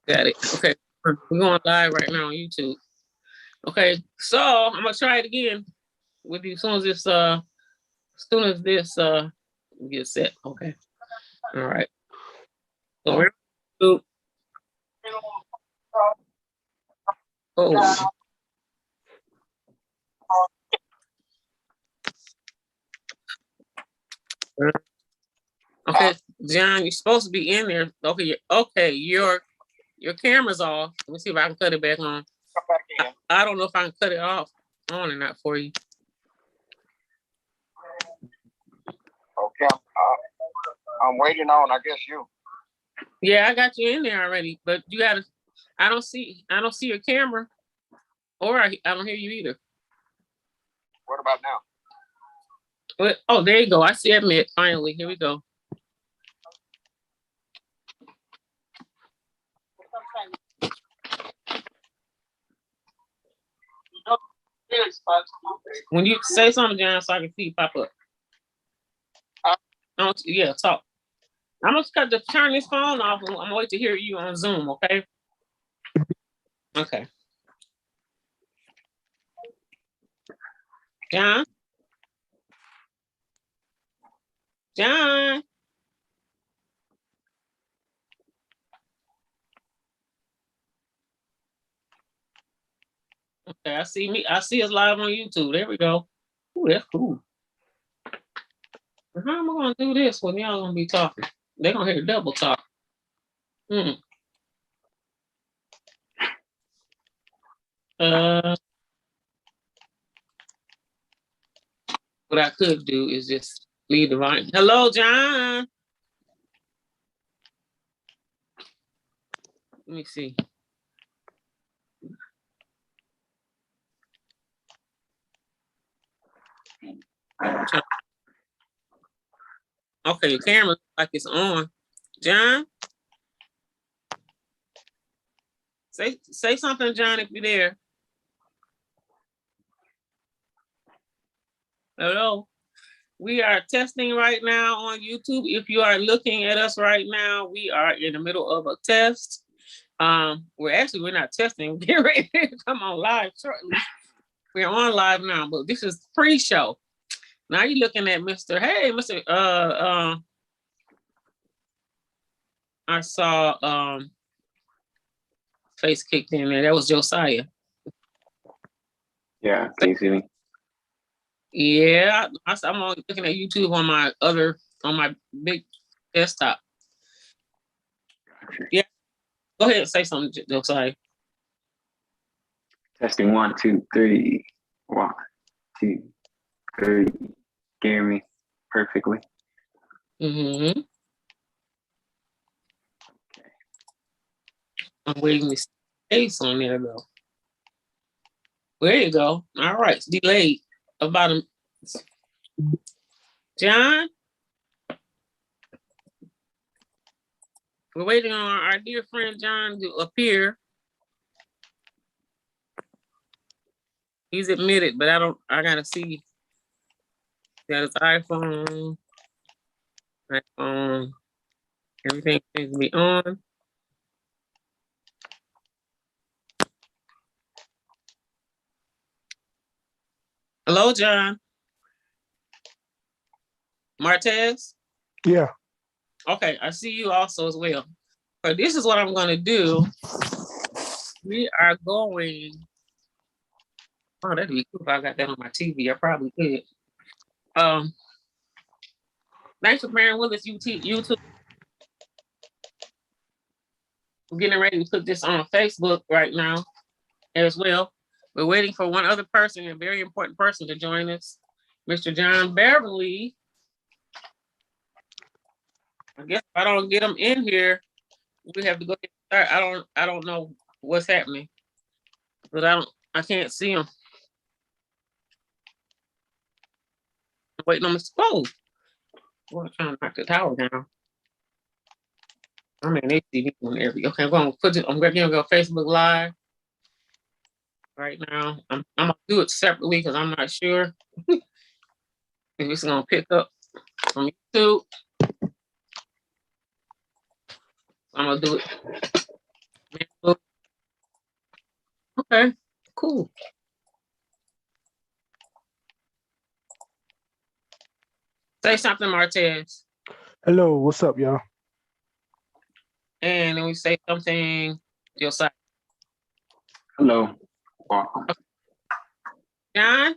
Got it. Okay. We're going live right now on YouTube. Okay, so I'm gonna try it again with you as soon as this gets set. Okay. All right. So we're gonna do, oh, okay, John, you're supposed to be in there. Okay, your camera's off. Let me see if I can cut it back on. Come back in. I don't know if I can cut it off on or not for you. Okay, I'm waiting on, I guess you. Yeah, I got you in there already, but you gotta. I don't see your camera, or I don't hear you either. What about now? Oh, there you go. I see admit. Finally, here we go. When you say something, John, so I can see you pop up. Yeah, talk. I'm gonna turn this phone off. I'm gonna wait to hear you on Zoom, okay? Okay. John? John? Okay, I see us live on YouTube. There we go. Ooh, that's cool. How am I gonna do this when y'all gonna be talking? They're gonna hear double talk. What I could do is just leave the line. Hello, John. Let me see. Okay, your camera looks like it's on. John? Say something, John, if you're there. Hello. We are testing right now on YouTube. If you are looking at us right now, we are in the middle of a test. We're not testing. Get ready to come on live shortly. We're on live now, but this is pre-show. Now you're looking at Mr. Hey, Mr. I saw face kicked in there. That was Josiah. Yeah, can you see me? Yeah, I'm only looking at YouTube on my big desktop. Gotcha. Yeah, go ahead and say something, Josiah. Testing 1, 2, 3. 1, 2, 3. Hear me perfectly? Mm-hmm. Okay. I'm waiting to see face on there though. There you go. All right, it's delayed about a John. We're waiting on our dear friend John to appear. He's admitted, but I gotta see. He got his iPhone. Everything seems to be on. Hello, John. Martez? Yeah. Okay, I see you also as well. But this is what I'm gonna do. We are going. Oh, that'd be cool if I got that on my TV. I probably could. Thanks for bearing with us, YouTube. We're getting ready to put this on Facebook right now as well. We're waiting for one other person, a very important person, to join us, Mr. John Beverly. I guess if I don't get him in here, we have to go ahead and start. I don't know what's happening, but I can't see him. I'm waiting on Mr. Cole. I'm trying to knock the tower down. I mean, they see me on every. Okay, I'm going to go Facebook Live right now. I'm gonna do it separately because I'm not sure if it's gonna pick up from YouTube. I'm gonna do it Say something, Martez. Hello, what's up, y'all? And then we say something, Josiah. Hello. Welcome. John?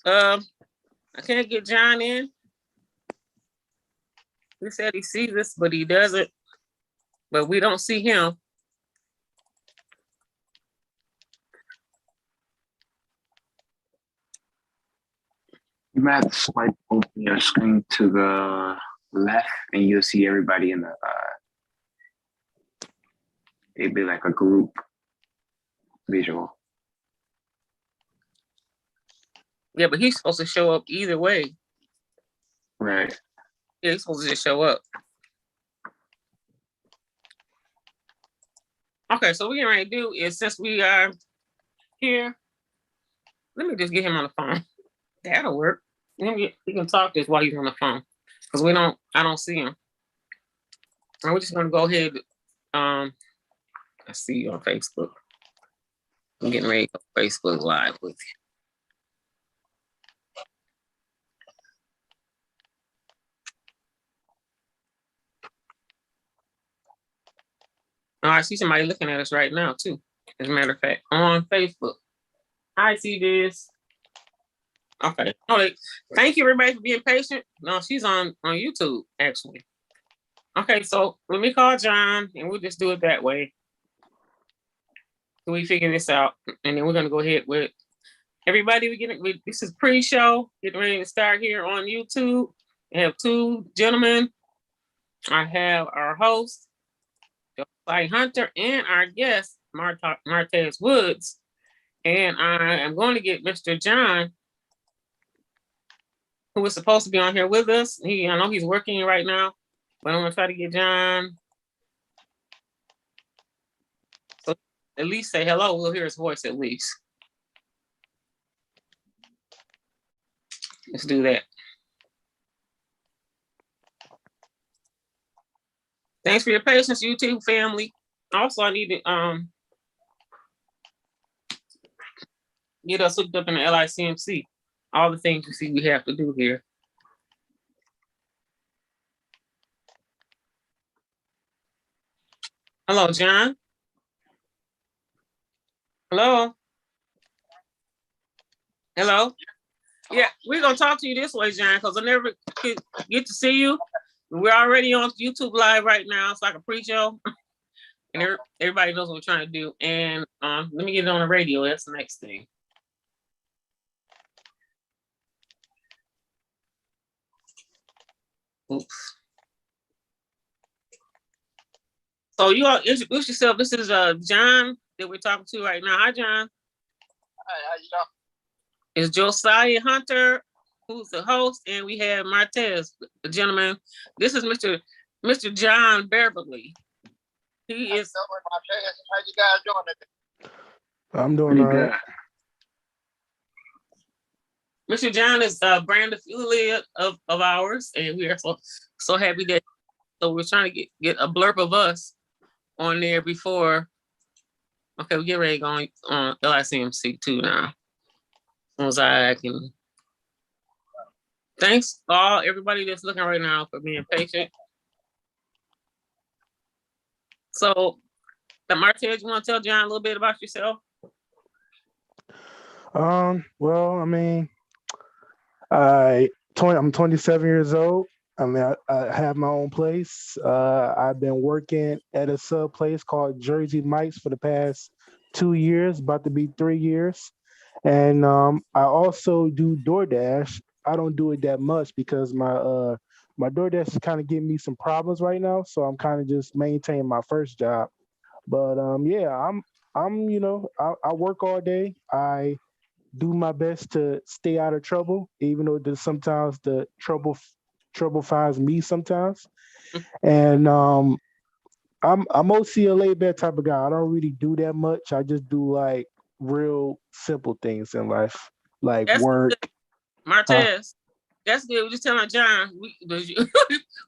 I can't get John in. He said he sees us, but he doesn't. But we don't see him. You might have to swipe open your screen to the left and you'll see everybody in the it'd be like a group visual. Yeah, but he's supposed to show up either way. Right. Yeah, he's supposed to just show up. Okay, so what we're going to do is, since we are here, let me just get him on the phone. That'll work. We can talk this while he's on the phone, because I don't see him. And we're just going to go ahead. I see you on Facebook. I'm getting ready to go Facebook Live with you. Oh, I see somebody looking at us right now, too. As a matter of fact, on Facebook. I see this. Okay. Oh, thank you, everybody, for being patient. No, she's on YouTube, actually. Okay, so let me call John, and we'll just do it that way. So we figure this out, and then we're going to go ahead with everybody. This is pre-show, getting ready to start here on YouTube. We have two gentlemen. I have our host, JOSIAH Hunter, and our guest, MARTEZ Woods. And I am going to get Mr. John, who was supposed to be on here with us. I know he's working right now, but I'm going to try to get John. So at least say hello. We'll hear his voice at least. Let's do that. Thanks for your patience, YouTube family. Also, I need to get us hooked up in the LICMC. All the things you see we have to do here. Hello, John. Hello. Hello. Yeah, we're gonna talk to you this way, John, because I never could get to see you. We're already on YouTube Live right now. It's like a pre-show. And everybody knows what we're trying to do. And let me get it on the radio. That's the next thing. Oops. So you all introduce yourself. This is John that we're talking to right now. Hi, John. Hi, how you doing? It's JOSIAH Hunter, who's the host, and we have MARTEZ, the gentleman. This is Mr. John Beverly. He is. How you guys doing today? I'm doing all right. Mr. John is a brand affiliate of ours, and we are so happy that. So we're trying to get a blurb of us on there before. Okay, we get ready going on LICMC too now. As soon as I can. Thanks all everybody that's looking right now for being patient. So, MARTEZ, you want to tell John a little bit about yourself? Well, I mean, I'm 27 years old. I mean, I have my own place. I've been working at a sub place called Jersey Mike's for the past 2 years, about to be 3 years. And I also do DoorDash. I don't do it that much because my DoorDash is kind of giving me some problems right now. So I'm kind of just maintaining my first job. But yeah, I'm I work all day. I do my best to stay out of trouble, even though sometimes the trouble finds me sometimes. And I'm mostly a laid back type of guy. I don't really do that much. I just do like real simple things in life, like That's work. Good. MARTEZ, that's good. We're just telling John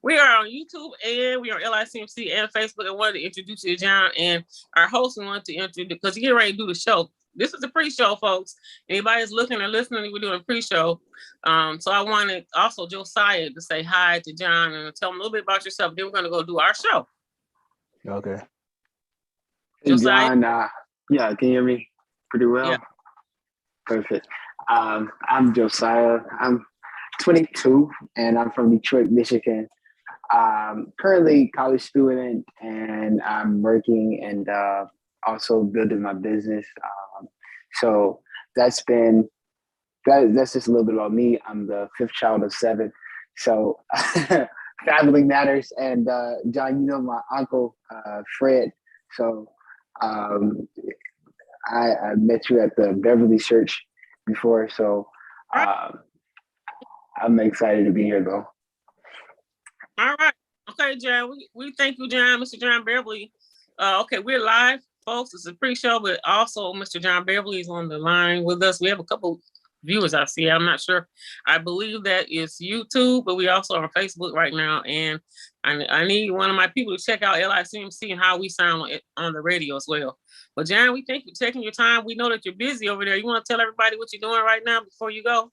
we are on YouTube and we are on LICMC and Facebook. I wanted to introduce you to John, and our host wanted to introduce because he get ready to do the show. this is a pre-show, folks. Anybody that's looking or listening, we're doing a pre-show. So I wanted also Josiah to say hi to John and tell him a little bit about yourself. Then we're going to go do our show. Okay. Hey, Josiah? John, yeah, can you hear me pretty well? Yeah. Perfect. I'm Josiah. I'm 22 and I'm from Detroit, Michigan. Currently college student, and I'm working and also building my business. So that's just a little bit about me. I'm the fifth child of seven. So family matters. And John, you know my uncle Fred. So I met you at the Beverly Church before. So I'm excited to be here, though. All right. Okay, John. We thank you, John, Mr. John Beverly. Okay, we're live, folks. It's a pre-show, but also Mr. John Beverly is on the line with us. We have a couple viewers I see. I'm not sure. I believe that it's YouTube, but we also are on Facebook right now. And I need one of my people to check out LICMC and how we sound on the radio as well. But John, we thank you for taking your time. We know that you're busy over there. You want to tell everybody what you're doing right now before you go?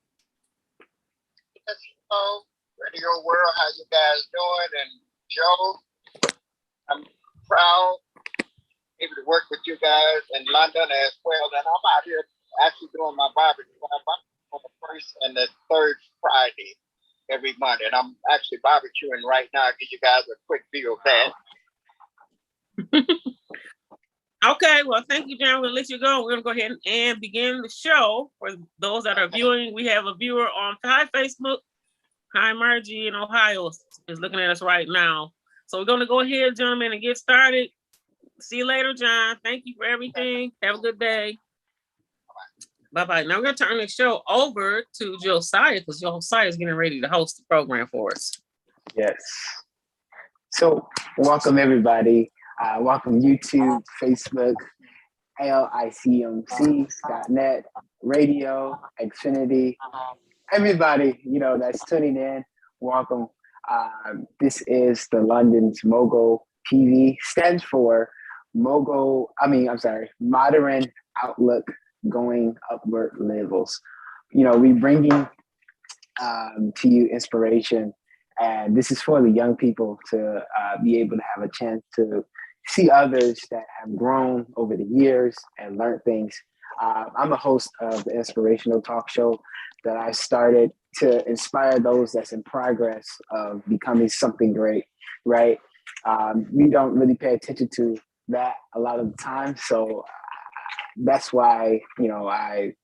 Yes, Radio World, how you guys doing? And Joe, I'm proud able to work with you guys in London as well. And I'm out here actually doing my barbecue on the first and the third Friday every month. And I'm actually barbecuing right now. I'll give you guys a quick view of that. Okay, well, thank you, John. We'll let you go. We're going to go ahead and begin the show. For those that are viewing, we have a viewer on Facebook. Hi, Margie in Ohio is looking at us right now. So we're going to go ahead, gentlemen, and get started. See you later, John. Thank you for everything. Have a good day. Bye-bye. Now we're going to turn the show over to Josiah because Josiah is getting ready to host the program for us. Yes. So welcome, everybody. Welcome YouTube, Facebook, LICMC.net, radio, Xfinity. Everybody, that's tuning in, welcome. This is the London's Mogul TV, stands for Modern Outlook Going Upward Levels. We bringing to you inspiration, and this is for the young people to be able to have a chance to see others that have grown over the years and learn things. I'm a host of the inspirational talk show that I started to inspire those that's in progress of becoming something great, right? We don't really pay attention to that a lot of the time. So that's why, I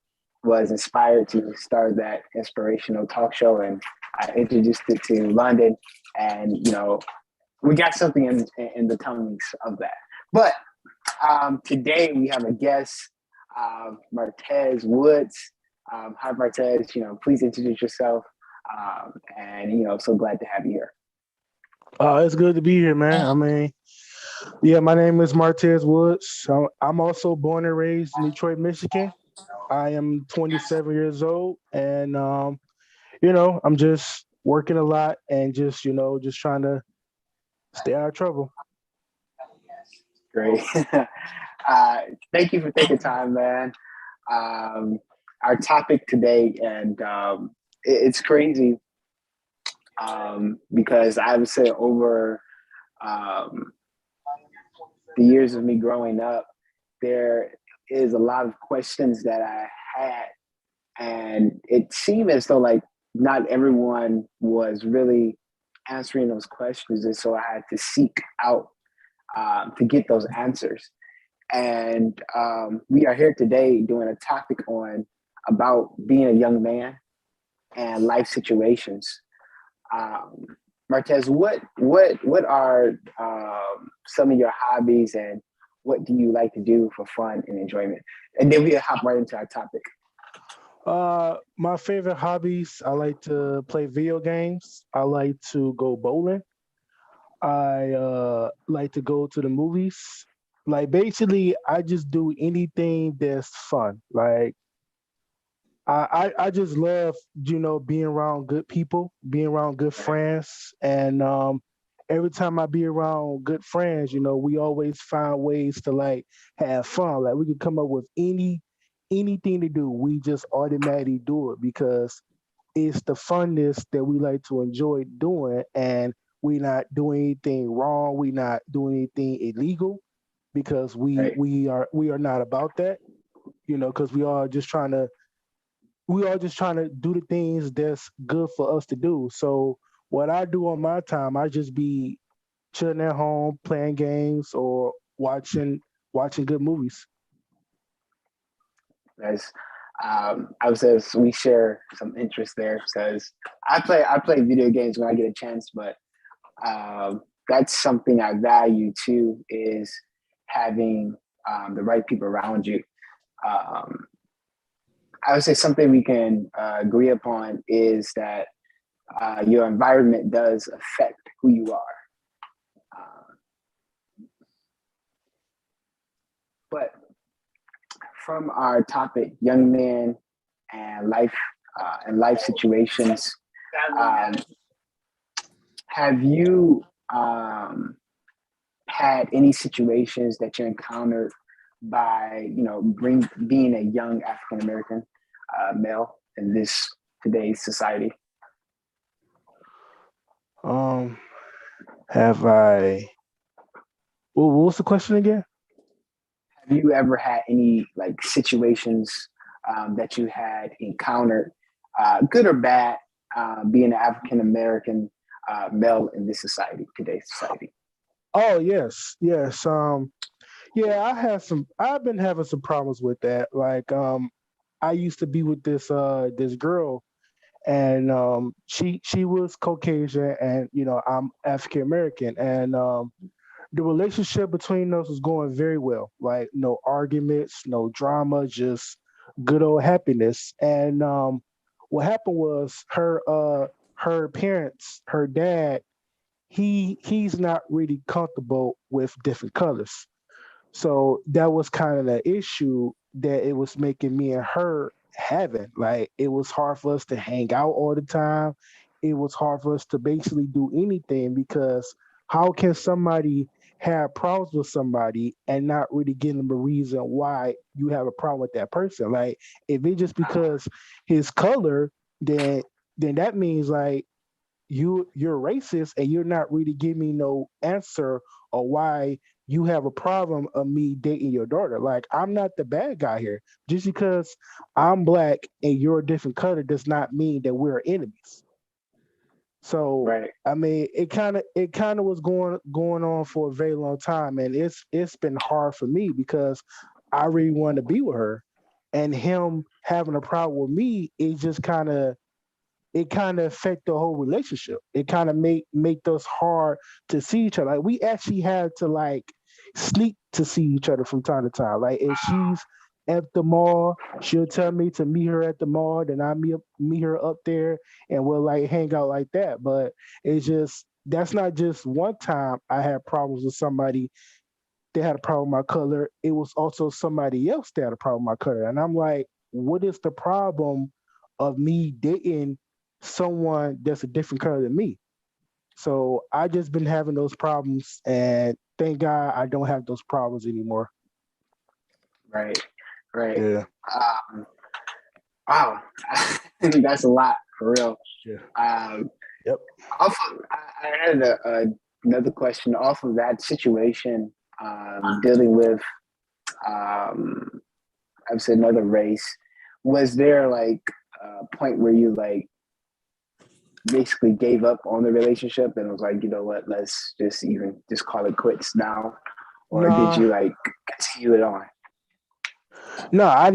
was inspired to start that inspirational talk show, and I introduced it to London, and, we got something in the tongues of that. But today we have a guest, MARTEZ Woods. Hi, MARTEZ. Please introduce yourself. And so glad to have you here. It's good to be here, man. My name is MARTEZ Woods. I'm also born and raised in Detroit, Michigan. I am 27 years old, and I'm just working a lot and just trying to stay out of trouble. Great. Thank you for taking time, man. Our topic today, and it's crazy because I would say over the years of me growing up, there is a lot of questions that I had, and it seemed as though not everyone was really answering those questions, and so I had to seek out to get those answers. And we are here today doing a topic about being a young man and life situations. MARTEZ, what are some of your hobbies, and what do you like to do for fun and enjoyment? And then we'll hop right into our topic. My favorite hobbies, I like to play video games. I like to go bowling. I like to go to the movies. Basically, I just do anything that's fun. I just love, being around good people, being around good friends. And every time I be around good friends, we always find ways to have fun. We can come up with any anything to do, we just automatically do it because it's the funness that we like to enjoy doing, and we not doing anything wrong. We not doing anything illegal because Right. we are not about that. Because we all just trying to do the things that's good for us to do. So what I do on my time, I just be chilling at home, playing games or watching good movies. As I would say we share some interest there because I play video games when I get a chance, but that's something I value too is having the right people around you. Um, I would say something we can agree upon is that your environment does affect who you are. Uh, but from our topic, young men and life situations, um, have you had any situations that you encountered by being a young African American male in this today's society? Um, have I? What was the question again? Have you ever had any like situations that you had encountered, good or bad, being an African American male in this society, today's society? Oh yes, yes. Yeah, I've been having some problems with that. Like, I used to be with this girl, and she was Caucasian, and I'm African American, and the relationship between us was going very well. Like, no arguments, no drama, just good old happiness. And what happened was her parents, her dad, he's not really comfortable with different colors. So that was kind of the issue that it was making me and her having. Like, it was hard for us to hang out all the time. It was hard for us to basically do anything because how can somebody have problems with somebody and not really give them a reason why you have a problem with that person? Like, if it's just because his color, then that means like you're racist and you're not really giving me no answer or why you have a problem of me dating your daughter. Like, I'm not the bad guy here. Just because I'm black and you're a different color does not mean that we're enemies. So Right. I mean, it kind of was going on for a very long time, and it's been hard for me because I really want to be with her, and him having a problem with me, it kind of affect the whole relationship. It kind of make us hard to see each other. Like, we actually had to like sneak to see each other from time to time. Like, if she's at the mall, she'll tell me to meet her at the mall, then I meet her up there, and we'll like hang out like that. But it's just that's not just one time I had problems with somebody that had a problem with my color. It was also somebody else that had a problem with my color. And I'm like, what is the problem of me dating someone that's a different color than me? So I just been having those problems, and thank God I don't have those problems anymore. Right. Right. Yeah, Um, wow. That's a lot for real. yeah, Um, yep. Also, I had another question off of that situation, dealing with, I've said another race. Was there like a point where you like basically gave up on the relationship and was like, you know what, let's just call it quits now, or did Nah, you like continue it on? no, I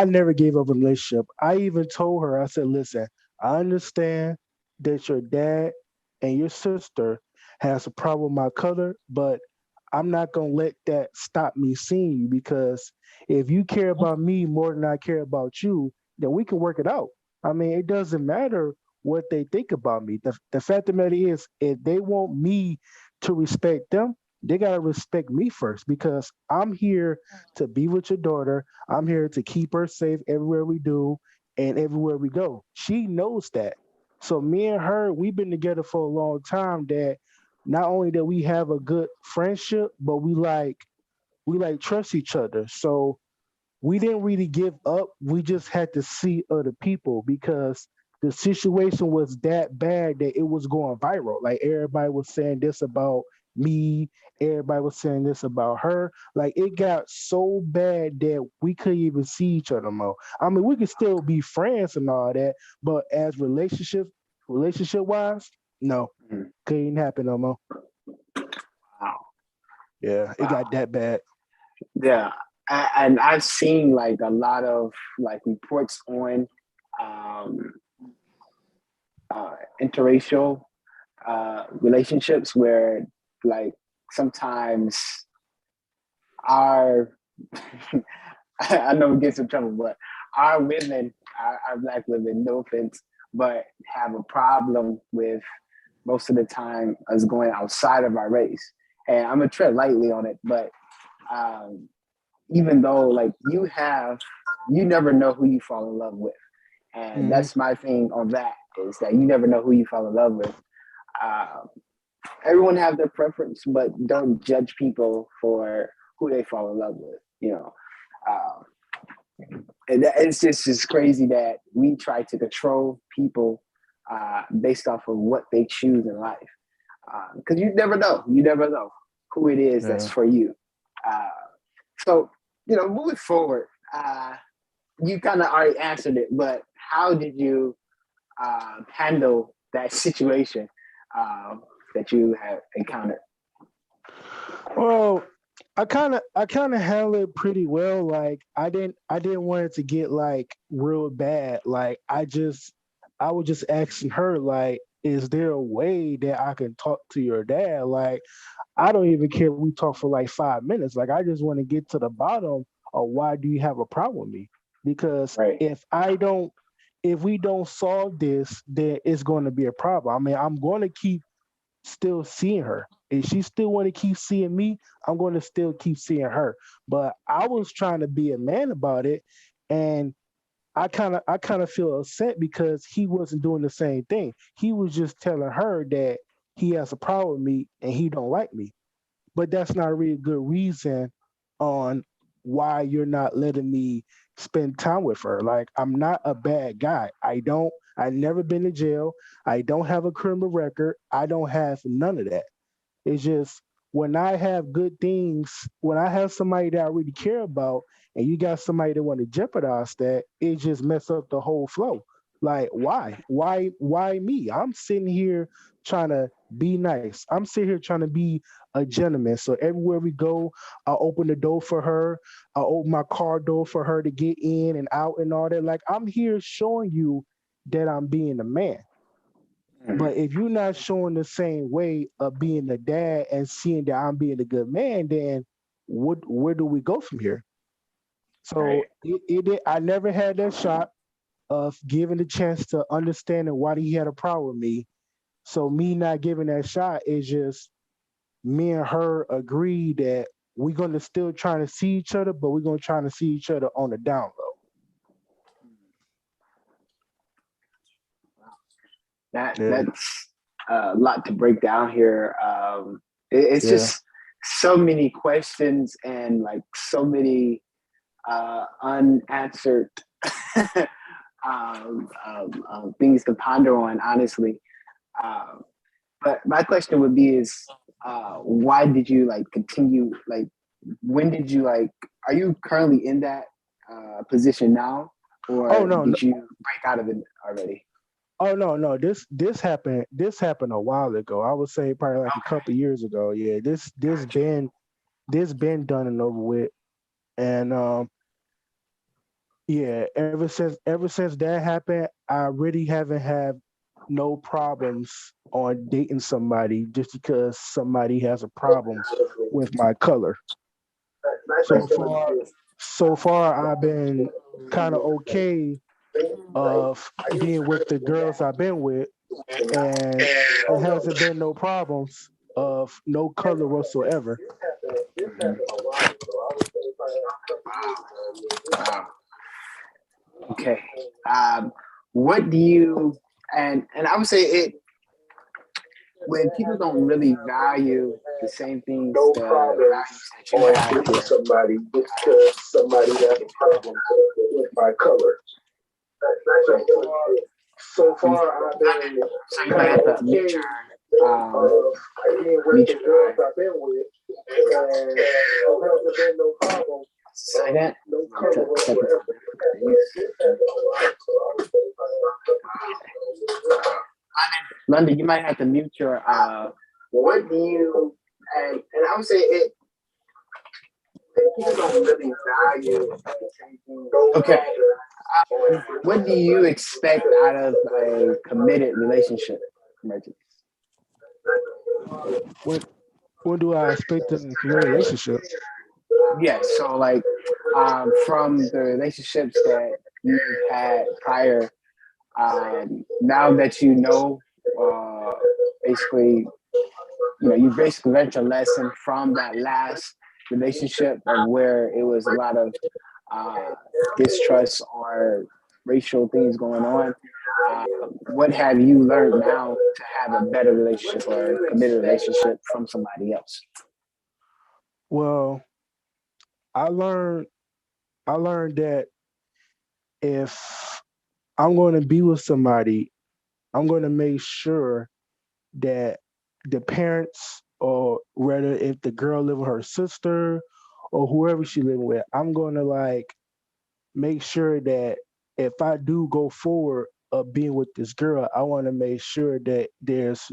never gave up a relationship. I even told her, I said, listen, I understand that your dad and your sister has a problem with my color, but I'm not gonna let that stop me seeing you because if you care about me more than I care about you, then we can work it out. I mean, it doesn't matter what they think about me. The fact of the matter is, if they want me to respect them, they gotta respect me first because I'm here to be with your daughter. I'm here to keep her safe everywhere we do and everywhere we go. She knows that. So me and her, we've been together for a long time that not only that we have a good friendship, but we like trust each other. So we didn't really give up. We just had to see other people because the situation was that bad that it was going viral. Like everybody was saying this about me, everybody was saying this about her. Like it got so bad that we couldn't even see each other more. I mean, we could still be friends and all that, but as relationship wise, no, Mhm. couldn't happen no more. Wow. Yeah, it Wow. got that bad. Yeah. And I've seen like a lot of like reports on um, interracial relationships where like sometimes our I know we get some trouble, but our women, our black women, no offense, but have a problem with most of the time us going outside of our race. And I'm gonna tread lightly on it, but um, even though like you never know who you fall in love with, and Hmm. that's my thing on that is that you never know who you fall in love with. Um, Everyone have their preference, but don't judge people for who they fall in love with. You know, and it's just crazy that we try to control people based off of what they choose in life, because you never know who it is that's Yeah. for you. Uh, so moving forward, you kind of already answered it, but how did you handle that situation that you have encountered? Well, I kind of handled it pretty well. Like I didn't want it to get like real bad. Like I was just asking her like, is there a way that I can talk to your dad? Like I don't even care if we talk for like 5 minutes. Like I just want to get to the bottom of why do you have a problem with me? Because Right. if we don't solve this, then it's going to be a problem. I mean, I'm going to keep still seeing her. If she still want to keep seeing me, I'm going to still keep seeing her. But I was trying to be a man about it, and I kind of feel upset because he wasn't doing the same thing. He was just telling her that he has a problem with me and he don't like me. But that's not a really good reason on why you're not letting me spend time with her. Like I'm not a bad guy. I never been to jail. I don't have a criminal record. I don't have none of that. It's just when I have good things, when I have somebody that I really care about, and you got somebody that want to jeopardize that, it just mess up the whole flow. Like, why? Why me? I'm sitting here trying to be nice. I'm sitting here trying to be a gentleman. So everywhere we go, I open the door for her. I open my car door for her to get in and out and all that. Like I'm here showing you that I'm being a man. Mhm. But if you're not showing the same way of being a dad and seeing that I'm being a good man, then where do we go from here? Right. So I never had that shot of giving the chance to understanding why he had a problem with me. So me not giving that shot is just me and her agree that we're gonna still trying to see each other, but we're gonna try to see each other on the down low. Yeah, That's a lot to break down here. It's yeah, just so many questions and like so many unanswered things to ponder on, honestly. Um, but my question would be is why did you like continue like when did you like are you currently in that position now oh or no, no, did you break out of it already? oh no, no. This happened a while ago. I would say probably like a couple years ago. Yeah, Gotcha. this been done and over with. And yeah, ever since that happened, I really haven't had no problems on dating somebody just because somebody has a problem with my color. So far, so far I've been kind of okay of being with the girls I've been with, and it hasn't been no problems of no color whatsoever. Mhm. Wow. Okay. Um, what do you and I would say it when people don't really value the same things, No the problems values that you on have dating here. somebody just because somebody has a problem with my color. So far, I've been So you might have to mute king your being with the girls I've been with, and there hasn't been no problem. second. No color whatsoever. London, you might have to mute your What do you and I would say it people don't really value okay. What do you expect out of a committed relationship, Merchant? what do I expect in a relationship? Yes, so like from the relationships that you had prior, now that you know, basically, you basically learned your lesson from that last relationship of where it was a lot of distrust or racial things going on. What have you learned now to have a better relationship or a committed relationship from somebody else? Well, I learned I learned that if I'm going to be with somebody, I'm going to make sure that the parents, or rather, if the girl live with her sister or whoever she living with, I'm going to like make sure that if I do go forward of being with this girl, I want to make sure that there's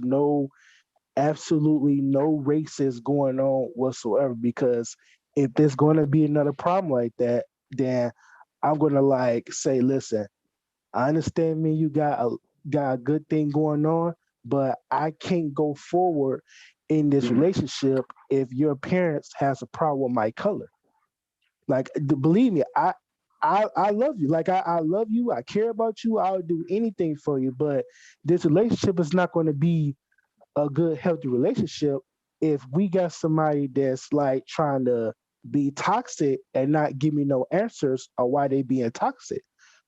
absolutely no racist going on whatsoever. Because if there's going to be another problem like that, then I'm going to like say, listen, I understand me, you got a good thing going on, but I can't go forward in this Mhm. relationship if your parents has a problem with my color. Like, believe me, I love you. Like, I love you. I care about you. I'll do anything for you. But this relationship is not going to be a good, healthy relationship if we got somebody that's like trying to be toxic and not give me no answers on why they being toxic.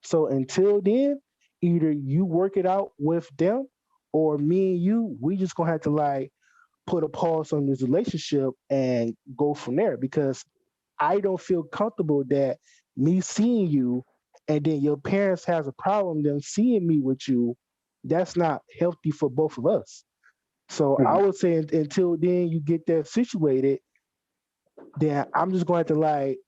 So until then, either you work it out with them, or me and you, we just gonna have to like put a pause on this relationship and go from there, because I don't feel comfortable that me seeing you and then your parents has a problem them seeing me with you. That's not healthy for both of us. So I Mhm. would say until then you get that situated, then I'm just going to like,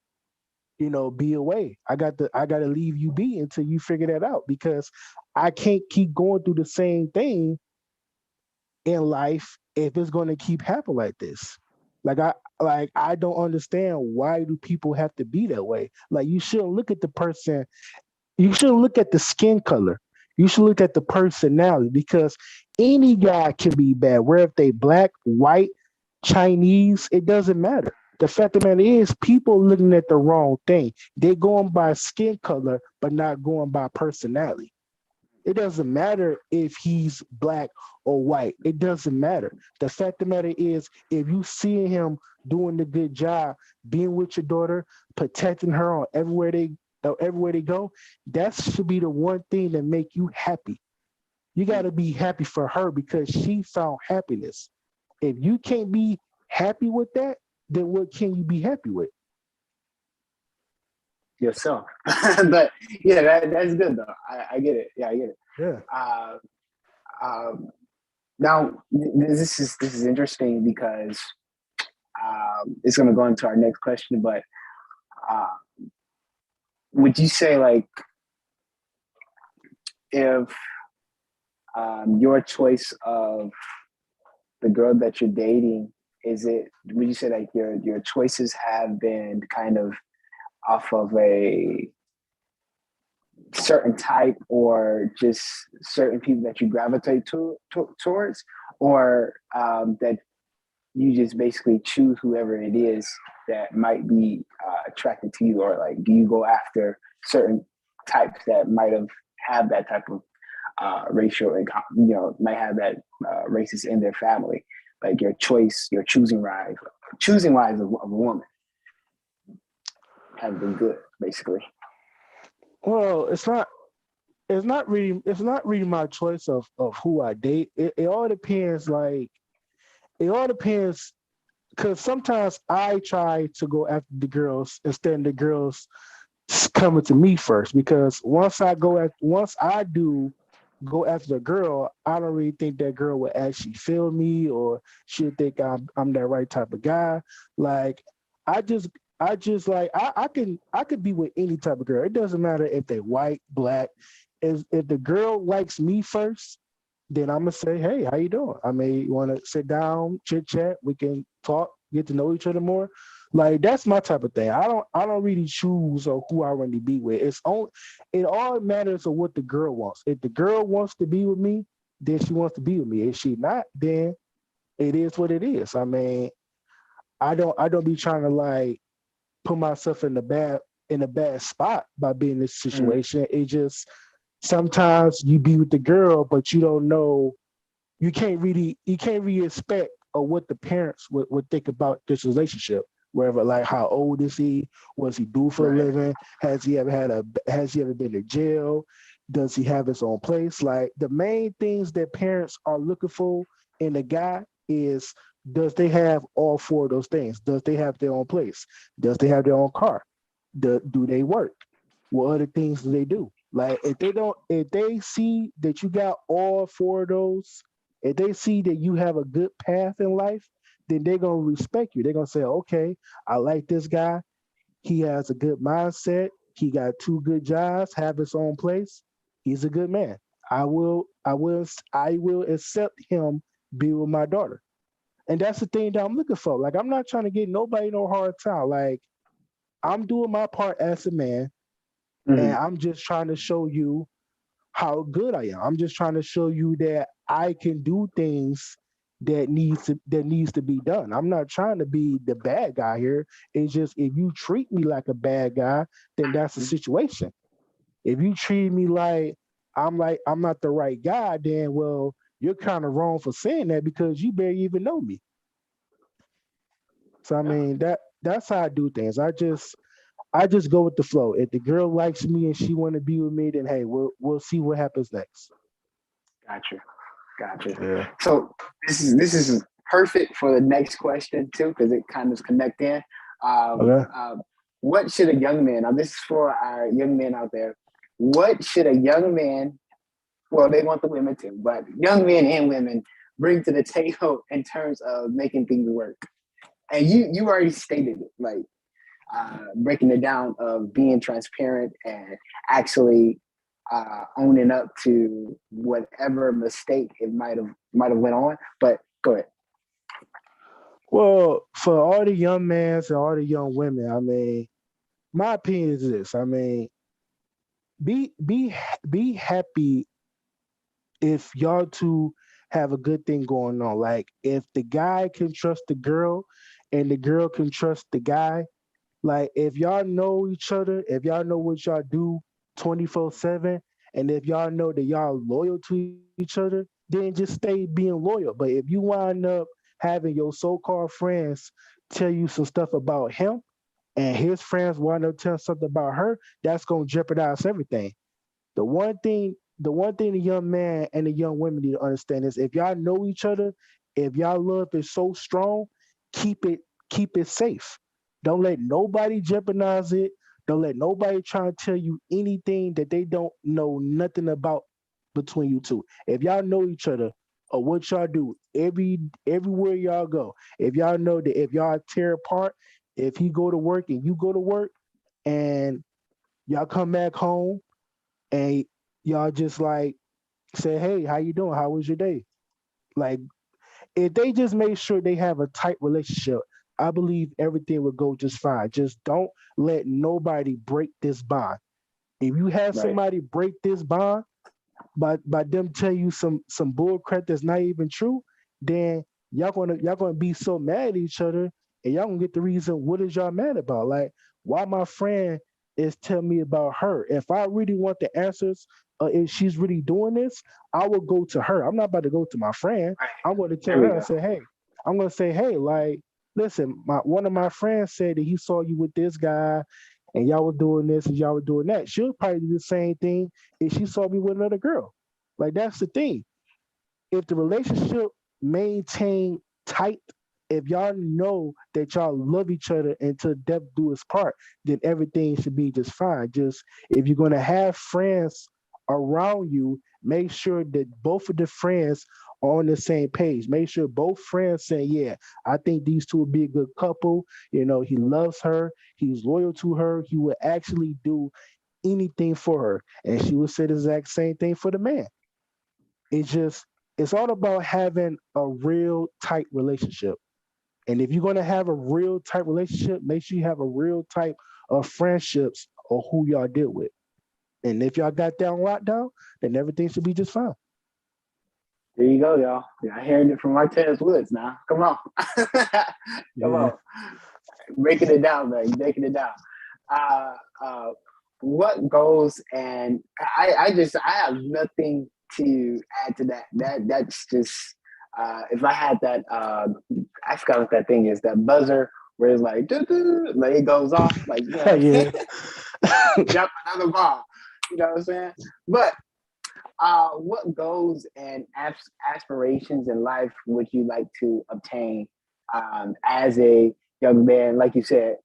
be away. I got to leave you be until you figure that out, because I can't keep going through the same thing in life if it's going to keep happening like this. Like I don't understand, why do people have to be that way? Like, you shouldn't look at the person, you shouldn't look at the skin color. You should look at the personality, because any guy can be bad. Whether if they black, white, Chinese, it doesn't matter. The fact of the matter is, people looking at the wrong thing. They're going by skin color, but not going by personality. It doesn't matter if he's black or white. It doesn't matter. The fact of the matter is, if you see him doing the good job, being with your daughter, protecting her on everywhere they go, that should be the one thing that make you happy. You got to be happy for her because she found happiness. If you can't be happy with that, then what can you be happy with? Yourself. But yeah, that's good though. I get it. Yeah, I get it. Yeah. Uh, um, Now this is interesting because it's going to go into our next question. But uh, would you say like if your choice of the girl that you're dating, would you say like your choices have been kind of off of a certain type or just certain people that you gravitate towards, or that you just basically choose whoever it is that might be attracted to you, or like do you go after certain types that might have that type of racial and might have that racist in their family, like your choice, your choosing wise of a woman have been good basically. Well, it's not really my choice of who I date. It all depends. Like it all depends because sometimes I try to go after the girls instead of the girls coming to me first. Because once I do go after the girl, I don't really think that girl will actually feel me or she'll think I'm that right type of guy. Like I just I could be with any type of girl. It doesn't matter if they white, black. If the girl likes me first, then I'm gonna say, hey, how you doing? I may want to sit down, chit chat. We can talk, get to know each other more. Like that's my type of thing. I don't really choose or who I want to be with. It all matters of what the girl wants. If the girl wants to be with me, then she wants to be with me. If she not, then it is what it is. I mean, I don't be trying to like put myself in a bad spot by being in this Mm. situation. It just sometimes you be with the girl, but you don't know you can't really expect or what the parents would think about this relationship. Wherever like how old is he? What's he do for a Right. living? Has he ever been to jail? Does he have his own place? Like the main things that parents are looking for in a guy is does they have all four of those things? Does they have their own place? Does they have their own car? Do they work? What other things do they do? Like if they see that you got all four of those, if they see that you have a good path in life, then they're gonna respect you. They're gonna say, okay, I like this guy. He has a good mindset. He got two good jobs, have his own place. He's a good man. I will accept him be with my daughter. And that's the thing that I'm looking for. Like I'm not trying to get nobody no hard time. Like I'm doing my part as a man, and Mhm. I'm just trying to show you how good I am. I'm just trying to show you that I can do things that needs to be done. I'm not trying to be the bad guy here. It's just if you treat me like a bad guy, then that's the situation. If you treat me like I'm not the right guy, then well, you're kind of wrong for saying that because you barely even know me. So I Yeah, mean that's how I do things. I just go with the flow. If the girl likes me and she want to be with me, then hey, we'll see what happens next. gotcha, gotcha. Yeah. So this is perfect for the next question too, because it kind of connect in. Um, Okay. um, what should a young man? Now, this is for our young men out there. What should a young man? Well, they want the women too, but young men and women bring to the table in terms of making things work. And you already stated it, like breaking it down of being transparent and actually owning up to whatever mistake it might have went on. But go ahead. Well, for all the young men and all the young women, I mean, my opinion is this. I mean, be be be happy if y'all two have a good thing going on. Like if the guy can trust the girl and the girl can trust the guy, like if y'all know each other, if y'all know what y'all do 24/7, and if y'all know that y'all loyal to each other, then just stay being loyal. But if you wind up having your so-called friends tell you some stuff about him and his friends wind up telling something about her, that's gonna jeopardize everything. The one thing the young man and the young women need to understand is if y'all know each other, if y'all love is so strong, keep it keep it safe. Don't let nobody jeopardize it. Don't let nobody try to tell you anything that they don't know nothing about between you two. If y'all know each other or what y'all do everywhere y'all go, if y'all know that if y'all tear apart, if he go to work and you go to work and y'all come back home and y'all just like say, "Hey, how you doing? How was your day?" Like if they just make sure they have a tight relationship, I believe everything would go just fine. Just don't let nobody break this bond. If you have Right. somebody break this bond by them tell you some bull crap that's not even true, then y'all gonna be so mad at each other, and y'all gonna get the reason what is y'all mad about. Like why my friend is telling me about her. If I really want the answers, if she's really doing this, I will go to her. I'm not about to go to my friend. Right. I'm going to tell There we her and go. say, hey, like, listen, my one of my friends said that he saw you with this guy and y'all were doing this and y'all were doing that, she'll probably do the same thing if she saw me with another girl. Like that's the thing. If the relationship maintain tight, if y'all know that y'all love each other until death do us part, then everything should be just fine. Just if you're gonna have friends around you, make sure that both of the friends are on the same page. Make sure both friends say, "Yeah, I think these two would be a good couple." You know, he loves her, he's loyal to her, he would actually do anything for her, and she would say the exact same thing for the man. It's just it's all about having a real tight relationship. And if you're gonna have a real tight relationship, make sure you have a real type of friendships or who y'all deal with. And if y'all got that on lockdown, then everything should be just fine. There you go, y'all. Y'all hearing it from MARTEZ Woods now. Come on. Come Yeah. on. Breaking it down, man. Breaking it down. Uh, uh, what goes and I have nothing to add to that. That's just if I had that I forgot what that thing is, that buzzer where it's like doo-doo, like it goes off, like you know, Yeah. jump another ball. You know what I'm saying? But what goals and aspirations in life would you like to obtain as a young man? Like you said,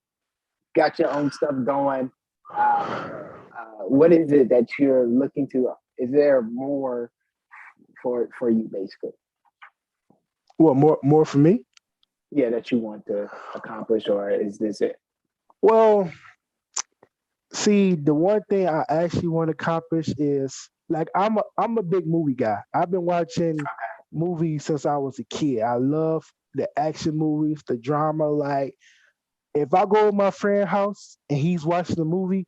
got your own stuff going. What is it that you're looking to? Is there more for you, basically? What more for me? Yeah, that you want to accomplish, or is this it? Well, see, the one thing I actually want to accomplish is like I'm a big movie guy. I've been watching movies since I was a kid. I love the action movies, the drama. Like if I go to my friend's house and he's watching the movie,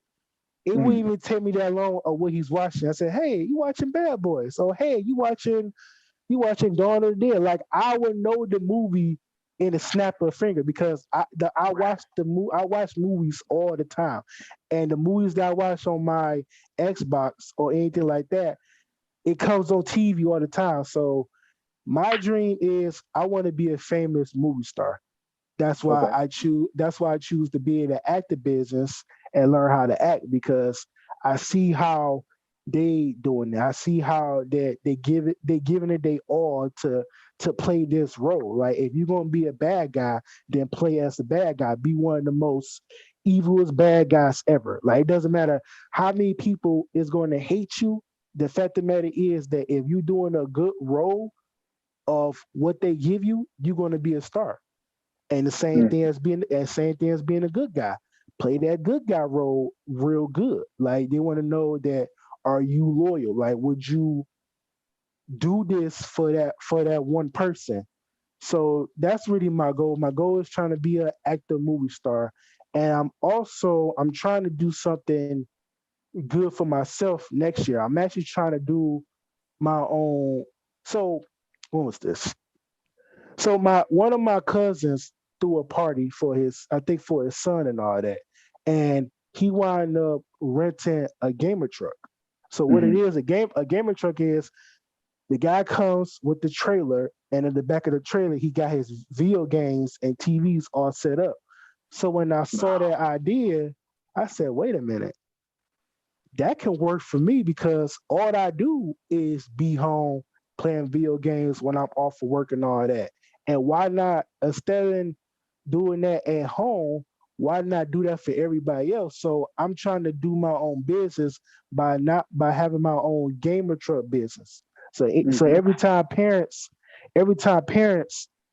it wouldn't even take me that long of what he's watching. I said, "Hey, you watching Bad Boys? So hey, you watching Dawn of the Dead?" Like I would know the movie in a snap of a finger because I watch movies all the time, and the movies that I watch on my Xbox or anything like that, it comes on TV all the time. So my dream is I want to be a famous movie star. That's why Okay. I choose. That's why I choose to be in the acting business and learn how to act because I see how they doing it. I see how they giving it they all to play this role. Like if you're gonna be a bad guy, then play as the bad guy. Be one of the most evilest bad guys ever. Like it doesn't matter how many people is going to hate you. The fact of the matter is that if you're doing a good role of what they give you, you're going to be a star. And the same thing as being a good guy. Play that good guy role real good. Like they want to know that are you loyal? Like would you do this for that one person? So that's really my goal. My goal is trying to be an actor movie star. And I'm trying to do something good for myself next year. I'm actually trying to do my own. So what was this? So my one of my cousins threw a party for his son and all that, and he wound up renting a gamer truck. So what it Mm-hmm. is, a gamer truck is the guy comes with the trailer, and in the back of the trailer he got his video games and TVs all set up. So when I saw Wow. that idea, I said, wait a minute, that can work for me because all I do is be home playing video games when I'm off of work and all that. And why not, instead of doing that at home, why not do that for everybody else? So I'm trying to do my own business by having my own gamer truck business. So Mm-hmm. every time parents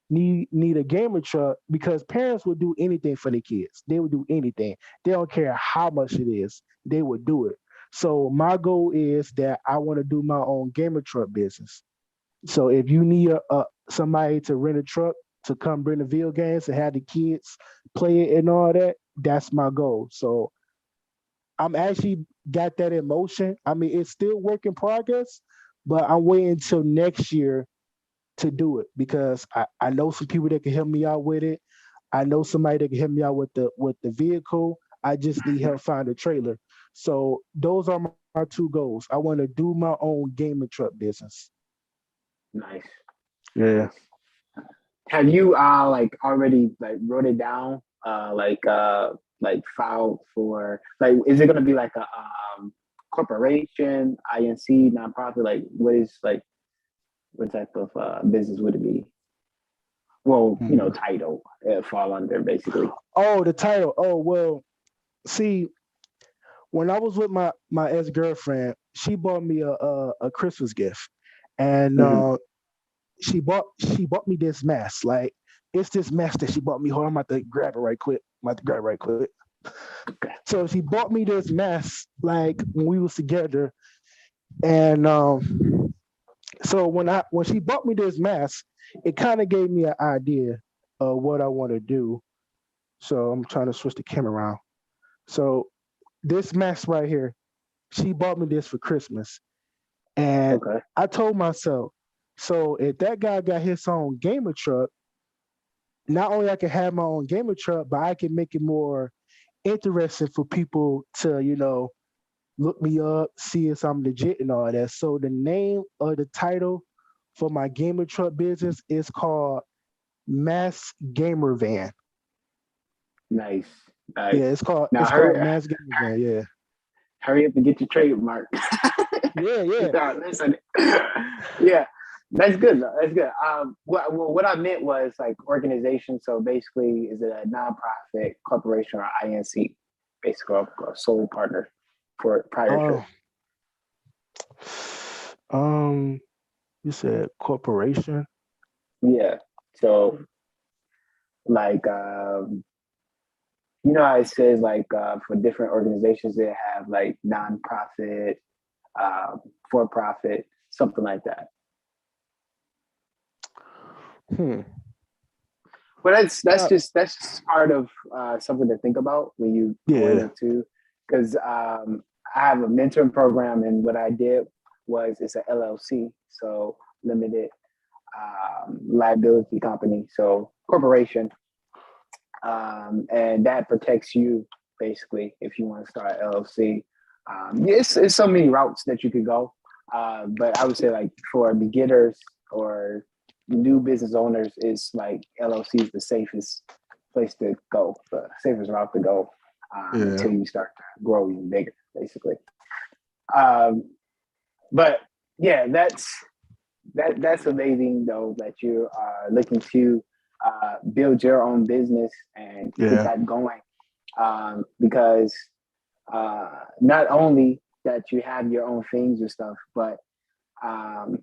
need a gamer truck because parents would do anything for their kids. They would do anything. They don't care how much it is. They would do it. So my goal is that I want to do my own gamer truck business. So if you need somebody to rent a truck to come bring the video games and have the kids play it and all that, that's my goal. So I'm actually got that in motion. I mean, it's still work in progress, but I'm waiting until next year to do it because I know some people that can help me out with it. I know somebody that can help me out with the vehicle. I just need help find a trailer. So those are my two goals. I want to do my own gaming truck business. Nice. Yeah. Nice. Have you like already like wrote it down? Like like filed for? Like, is it going to be like a corporation, INC, nonprofit? Like, what type of business would it be? Well, title fall under basically. Oh, the title. Oh, well, see, when I was with my ex-girlfriend, she bought me a Christmas gift, and she bought me this mask. Like, it's this mask that she bought me. Hold on, I'm about to grab it right quick. So she bought me this mask like when we was together, and so when she bought me this mask, it kind of gave me an idea of what I want to do. So I'm trying to switch the camera around. So this mask right here, she bought me this for Christmas, and I told myself, so if that guy got his own gamer truck, not only I can have my own gamer truck, but I can make it more interesting for people to, look me up, see if I'm legit and all that. So the name of the title for my gamer truck business is called Mass Gamer Van. Nice. Yeah, it's called now called Mass Gamer Van. Yeah. Hurry up and get your trademark. Yeah. Listen. Yeah. That's good though. That's good. What I meant was like organization. So basically, is it a nonprofit corporation or INC, basically a sole partner for proprietorship? You said corporation. Yeah. So, like, how it says like for different organizations they have like nonprofit, for profit, something like that. Well, that's just part of something to think about when you go into, because I have a mentoring program, and what I did was it's an LLC, so limited liability company, so corporation, and that protects you basically if you want to start an LLC. It's so many routes that you could go, but I would say like for beginners or new business owners, is like LLC is the safest place to go, the safest route to go until you start to grow even bigger, basically. But yeah, that's amazing though that you are looking to build your own business and get that going, because not only that you have your own things and stuff, but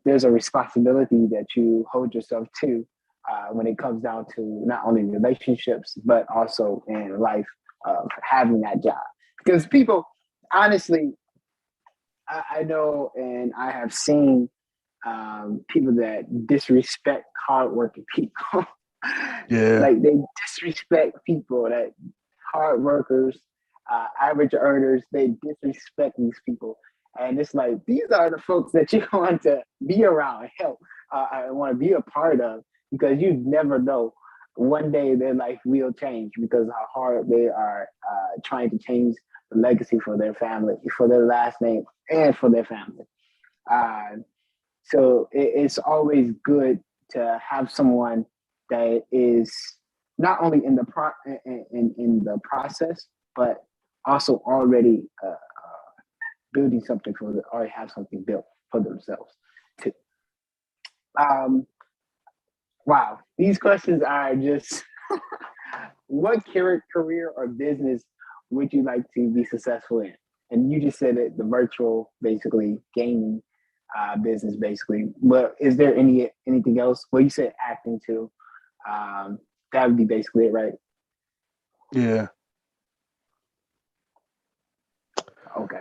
there's a responsibility that you hold yourself to when it comes down to not only relationships, but also in life of having that job. Because people, honestly, I know and I have seen people that disrespect hardworking people. Like they disrespect people, that hard workers, average earners, they disrespect these people. And it's like, these are the folks that you want to be around, help, want to be a part of, because you never know. One day their life will change because how hard they are trying to change the legacy for their family, for their last name, and for their family. So it's always good to have someone that is not only in the in the process, but also already building something already have something built for themselves too. Wow, these questions are just what career or business would you like to be successful in? And you just said it, the virtual, basically gaming business, basically. But is there anything else? Well, you said acting too. That would be basically it, right? Yeah. Okay.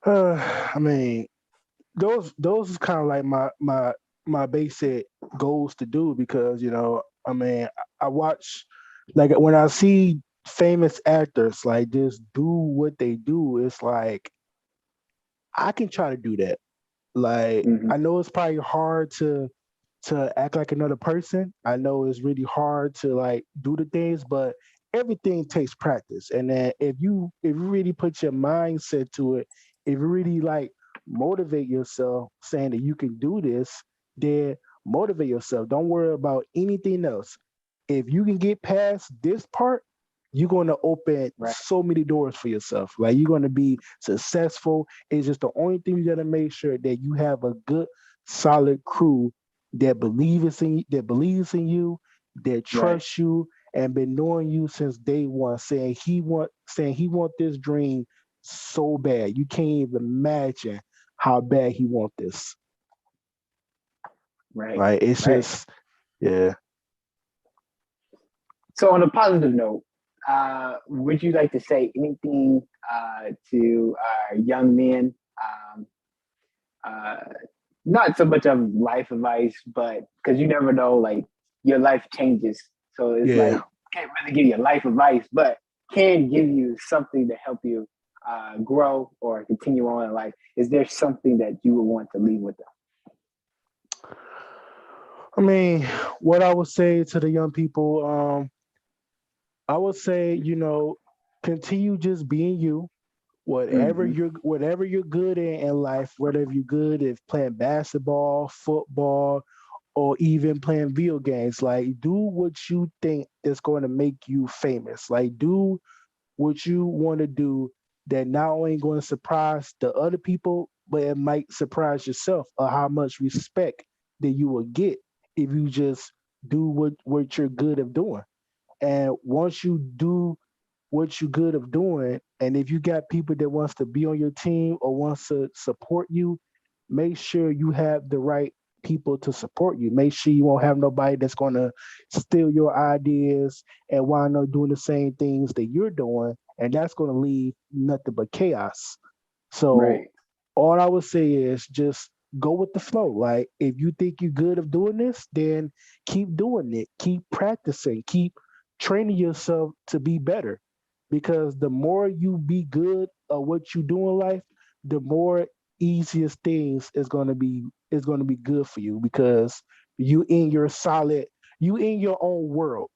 I mean, those is kind of like my basic goals to do, because I mean, I watch, like when I see famous actors like just do what they do, it's like I can try to do that. Like I know it's probably hard to act like another person. I know it's really hard to like do the things, but everything takes practice. And then if you really put your mindset to it, if you really like motivate yourself saying that you can do this, then motivate yourself. Don't worry about anything else. If you can get past this part, you're going to open so many doors for yourself. Like you're going to be successful. It's just the only thing you got to make sure that you have a good, solid crew that believes in you, that trusts you, and been knowing you since day one, saying he want this dream so bad. You can't even imagine how bad he want this. Right. Like it's just, yeah. So on a positive note, would you like to say anything to our young men? Not so much of life advice, but because you never know, like your life changes. So it's like can't really give you life advice, but can give you something to help you grow or continue on in life. Is there something that you would want to leave with them? I mean, what I would say to the young people, I would say, continue just being you. Whatever you're good in life, whether you're good at playing basketball, football, or even playing video games, like do what you think is going to make you famous. Like do what you want to do that not only going to surprise the other people, but it might surprise yourself of how much respect that you will get if you just do what you're good at doing. And once you do what you're good at doing, and if you got people that wants to be on your team or wants to support you, make sure you have the right people to support you. Make sure you won't have nobody that's going to steal your ideas and wind up doing the same things that you're doing, and that's going to leave nothing but chaos. So all I would say is just go with the flow. Like if you think you're good at doing this, then keep doing it. Keep practicing. Keep training yourself to be better. Because the more you be good at what you do in life, the more easiest things is going to be good for you because you in your own world.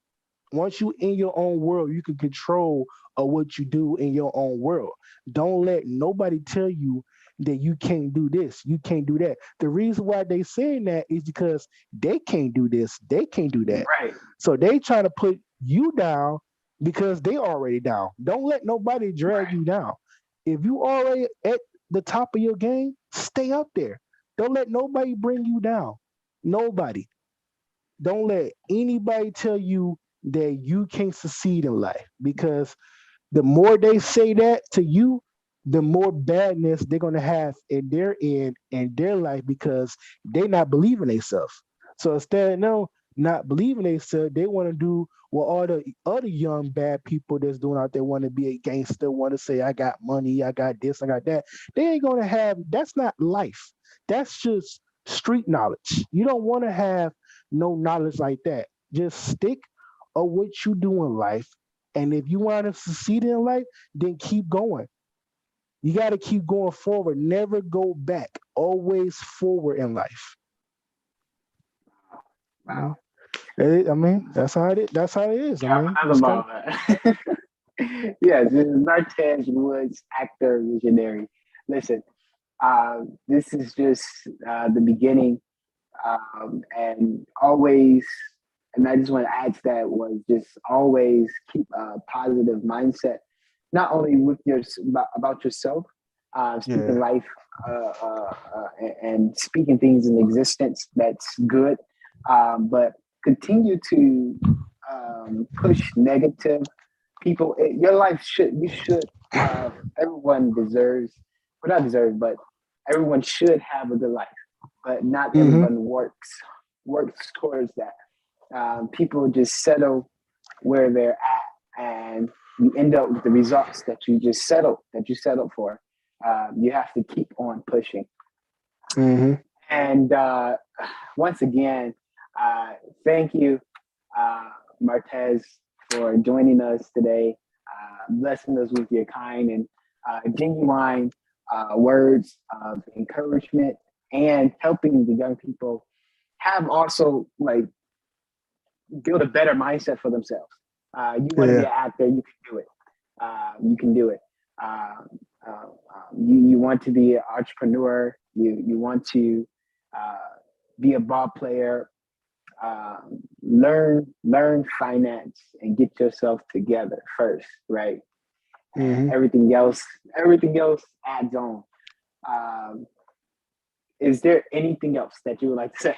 Once you in your own world, you can control what you do in your own world. Don't let nobody tell you that you can't do this, you can't do that. The reason why they saying that is because they can't do this, they can't do that. Right. So they try to put you down because they already down. Don't let nobody drag you down. If you already at the top of your game, stay up there. Don't let nobody bring you down. Nobody. Don't let anybody tell you that you can't succeed in life because the more they say that to you, the more badness they're gonna have in their end in their life because they not believing themselves. So instead of not believing themselves, they want to do what all the other young bad people that's doing out there want to be a gangster, want to say, I got money, I got this, I got that. They ain't gonna have that's not life. That's just street knowledge. You don't want to have no knowledge like that. Just stick on what you do in life. And if you want to succeed in life, then keep going. You got to keep going forward. Never go back. Always forward in life. Wow. I mean, that's how it is. That's how it is. I mean, Another ball. Yes, this is Martez Woods, actor, visionary. Listen, this is just the beginning, and always. And I just want to add to that was just always keep a positive mindset, not only with about yourself, speaking life and speaking things in existence that's good, but continue to push negative people. Your life everyone deserves, well, not deserves, but everyone should have a good life, but not everyone works towards that. People just settle where they're at, and you end up with the results that you settled for. You have to keep on pushing. And once again, thank you, Martez, for joining us today, blessing us with your kind and genuine words of encouragement and helping the young people have also like build a better mindset for themselves. You want to be an actor, you can do it. You can do it. You want to be an entrepreneur. You want to be a ball player. learn finance and get yourself together first, right? And Mhm. everything else adds on. Um, is there anything else that you would like to say?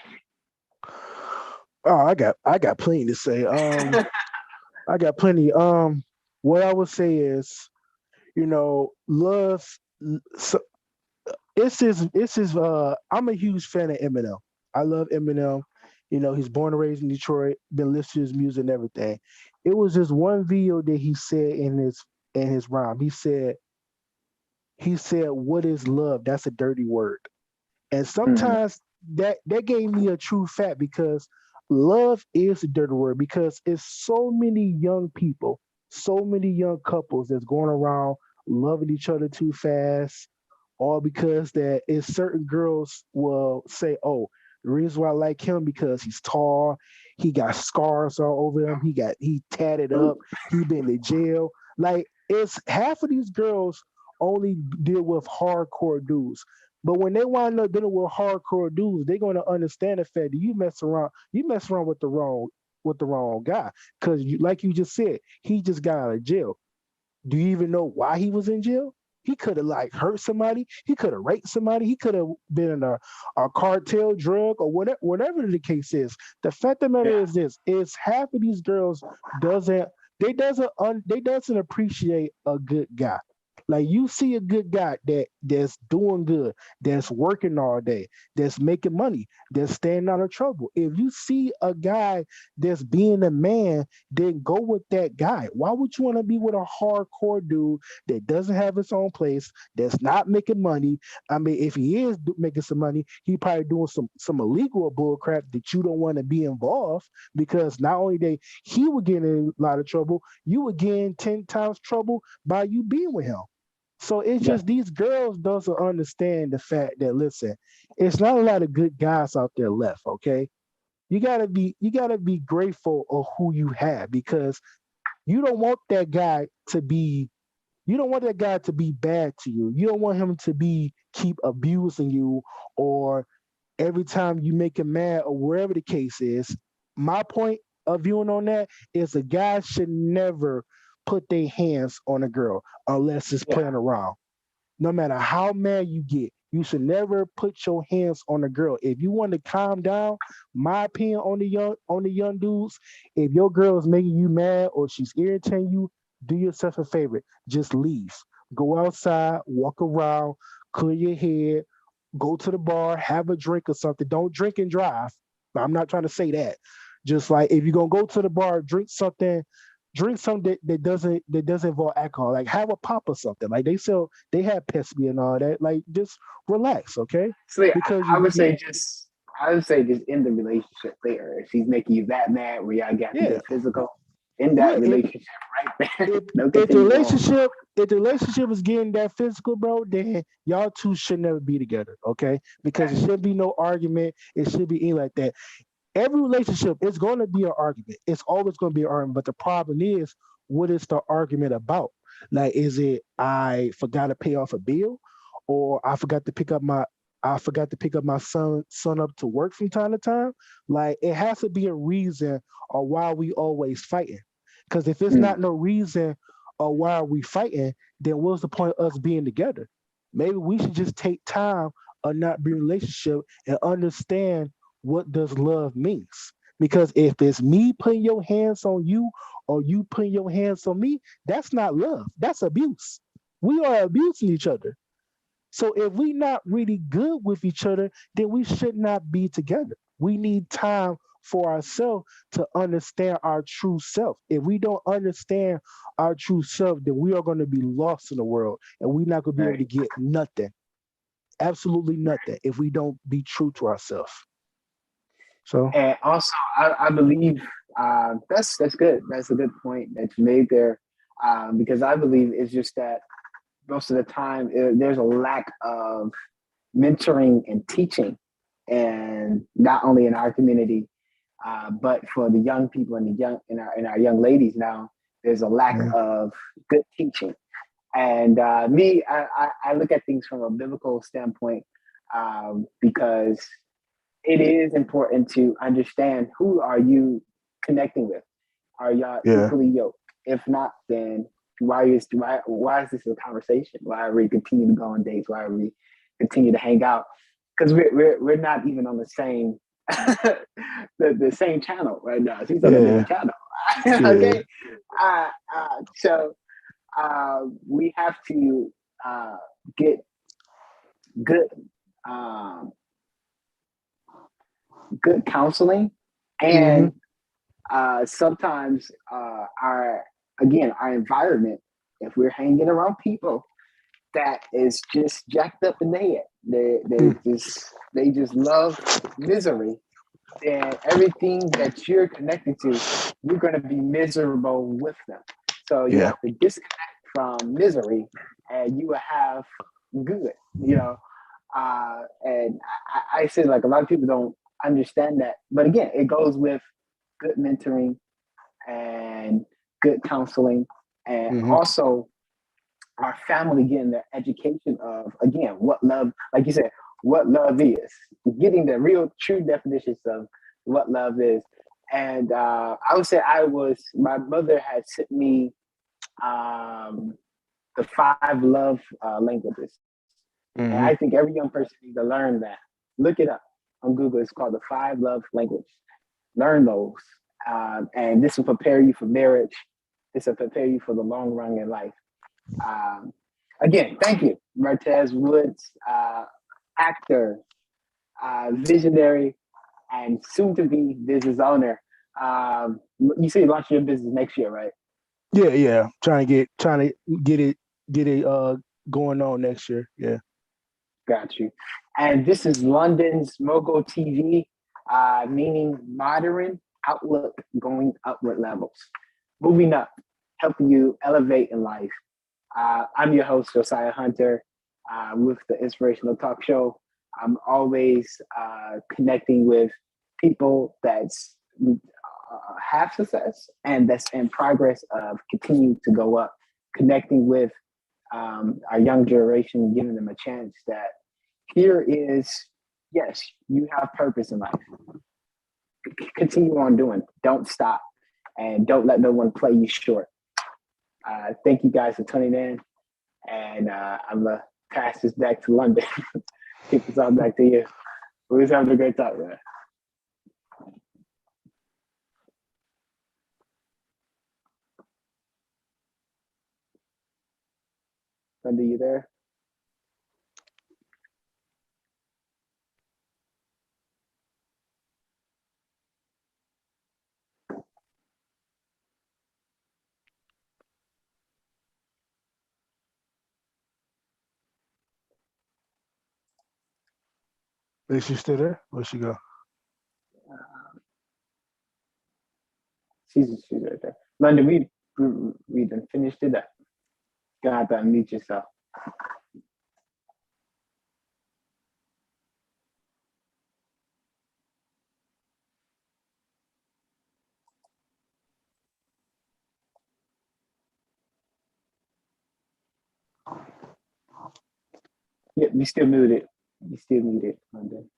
Oh, I got plenty to say. I got plenty. What I would say is, love. So I'm a huge fan of Eminem. I love Eminem. He's born and raised in Detroit, been listening to his music and everything. It was just one video that he said in his rhyme. He said, "What is love? That's a dirty word." And Mm, sometimes that gave me a true fact, because love is a dirty word, because it's so many young people, so many young couples that's going around loving each other too fast, all because that is certain girls will say, "Oh, the reason why I like him because he's tall, he got scars all over him, he tatted up, he been to jail." Like, it's half of these girls only deal with hardcore dudes. But when they wind up dealing with hardcore dudes, they're gonna understand the fact that you mess around with the wrong guy. Cause like you just said, he just got out of jail. Do you even know why he was in jail? He could have like hurt somebody. He could have raped somebody. He could have been in a cartel drug or whatever the case is. The fact of the matter yeah, is this: is half of these girls doesn't they doesn't appreciate a good guy. Like, you see a good guy that's doing good, that's working all day, that's making money, that's staying out of trouble. If you see a guy that's being a man, then go with that guy. Why would you want to be with a hardcore dude that doesn't have his own place, that's not making money? I mean, if he is making some money, he probably doing some illegal bull crap that you don't want to be involved, because not only he would get in a lot of trouble, you would get in 10 times trouble by you being with him. So it's yeah, just these girls doesn't understand the fact that, listen, it's not a lot of good guys out there left. Okay, you gotta be grateful of who you have, because you don't want that guy to be you don't want that guy to be bad to you. You don't want him to be keep abusing you, or every time you make him mad, or wherever the case is. My point of viewing on that is a guy should never put their hands on a girl unless it's yeah, playing around. No matter how mad you get, you should never put your hands on a girl. If you want to calm down, my opinion on the young dudes, if your girl is making you mad or she's irritating you, do yourself a favor. Just leave. Go outside, walk around, clear your head, go to the bar, have a drink or something. Don't drink and drive. I'm not trying to say that. Just like, if you're gonna go to the bar, drink something that doesn't involve alcohol. Like, have a pop or something. Like, they have Pepsi and all that. Like, just relax, okay? so yeah, Because I would say just end the relationship there. If she's making you that mad where y'all got to yeah, get physical, end yeah. that If relationship right there. if Don't if the continue on. relationship if the relationship is getting that physical, bro, then y'all two should never be together, okay? Because it should be no argument. It should be anything like that. Every relationship is going to be an argument. It's always going to be an argument. But the problem is, what is the argument about? Like, is it I forgot to pay off a bill, or I forgot to pick up my son up to work from time to time? Like, it has to be a reason or why we always fighting. Because if it's Mm, not no reason or why are we fighting, then what's the point of us being together? Maybe we should just take time or not be in a relationship and understand what does love means. Because if it's me putting your hands on you or you putting your hands on me, that's not love. That's abuse. We are abusing each other. So if we not really good with each other, then we should not be together. We need time for ourselves to understand our true self. If we don't understand our true self, then we are going to be lost in the world, and we're not going to be able right. to get nothing, absolutely nothing, if we don't be true to ourselves. So, And also, I believe that's good. That's a good point that you made there, because I believe it's just that most of the time there's a lack of mentoring and teaching, and not only in our community, but for the young people and the young in our young ladies now, there's a lack yeah. of good teaching. And I look at things from a biblical standpoint, because it is important to understand who are you connecting with? Are y'all Yeah. equally yoked? If not, then why is this a conversation? Why are we continue to go on dates? Why are we continue to hang out? Because we're not even on the same the same channel right now. She's on a different channel. Okay. So we have to get good good counseling, and sometimes our environment, if we're hanging around people that is just jacked up in the head, they just love misery, then everything that you're connected to, you're going to be miserable with them. So you have to disconnect from misery, and you will have good, and I say, like, a lot of people don't understand that, but again, it goes with good mentoring and good counseling, and also our family getting the education of, again, what love, like you said, what love is, getting the real true definitions of what love is. And I would say my mother had sent me the 5 love languages. And I think every young person needs to learn that. Look it up on Google. It's called the 5 love languages. Learn those. And this will prepare you for marriage. This will prepare you for the long run in life. Again, thank you, MARTEZ Woods, actor, visionary, and soon-to-be business owner. You say you launch your business next year, right? Yeah. Trying to get it going on next year. Yeah. Got you. And this is London's Mogul TV, meaning modern outlook going upward levels. Moving up, helping you elevate in life. I'm your host, JOSIAH Hunter, with the Inspirational Talk Show. I'm always connecting with people that's have success and that's in progress of continuing to go up, connecting with our young generation, giving them a chance that here is, yes, you have purpose in life. Continue on doing. Don't stop, and don't let no one play you short. Thank you guys for tuning in, and I'm gonna pass this back to London. Kick this all back to you. We was having a great talk, man. London, you there? Is she still there? Where'd she go? She's right there. London, we done finished it up. Gonna have to unmute yourself. Yeah, you still muted. You still muted, London.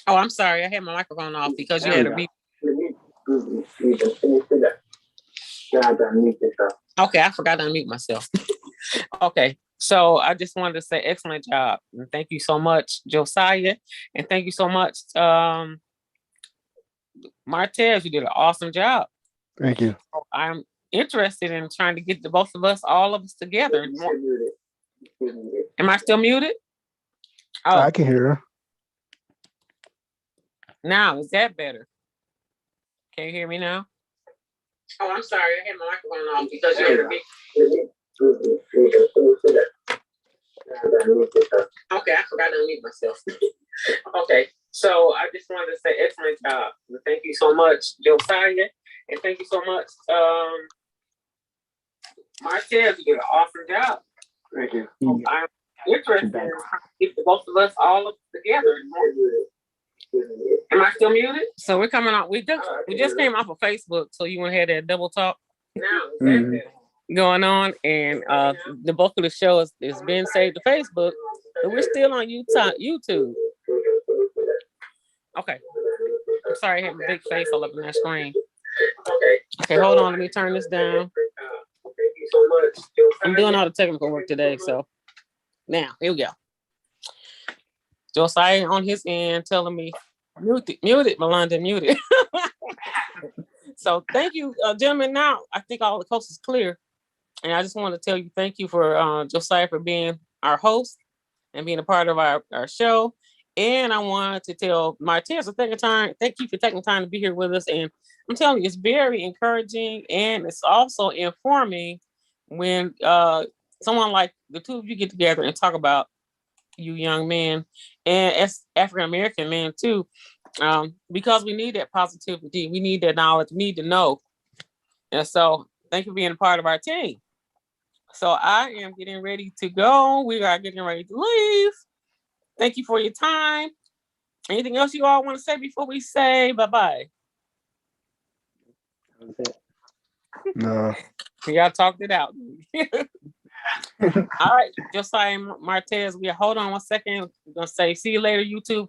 Oh, I'm sorry. I had my microphone off because you had to read. Okay, I forgot to unmute myself. Okay, so I just wanted to say excellent job. And thank you so much, Josiah. And thank you so much, MARTEZ. You did an awesome job. Thank you. I'm interested in trying to get both of us, all of us together. Am I still muted? Oh, I can hear her. Now, is that better? Can you hear me now? Oh, I'm sorry. I had my microphone off because you had to be. Okay, I forgot to unmute myself. Okay, so I just wanted to say excellent job. Thank you so much, Josiah, and thank you so much, MARTEZ. You did an awesome job. Thank you. I'm interested in trying to get the both of us all together. Am I still muted? So we're coming on. We just came off of Facebook, so you want to have that double talk? Now, is that better? going on, and the bulk of the show is being saved to Facebook, but we're still on YouTube. Okay. I'm sorry, I had a big face all up in that screen. Okay, hold on. Let me turn this down. I'm doing all the technical work today, so now here we go. Josiah on his end telling me mute it, Melinda, mute it. So thank you, gentlemen. Now I think all the coast is clear, and I just want to tell you thank you for Josiah for being our host and being a part of our show. And I wanted to tell Martez thank you for taking time to be here with us. And I'm telling you, it's very encouraging and it's also informing when someone like the two of you get together and talk about you young men and as African-American men too, because we need that positivity, we need that knowledge, we need to know. And so thank you for being a part of our team. So I am getting ready to go. We are getting ready to leave. Thank you for your time. Anything else you all want to say before we say bye-bye? No. Y'all talked it out. All right, Josiah Martez, hold on one second. We're going to say, see you later, YouTube.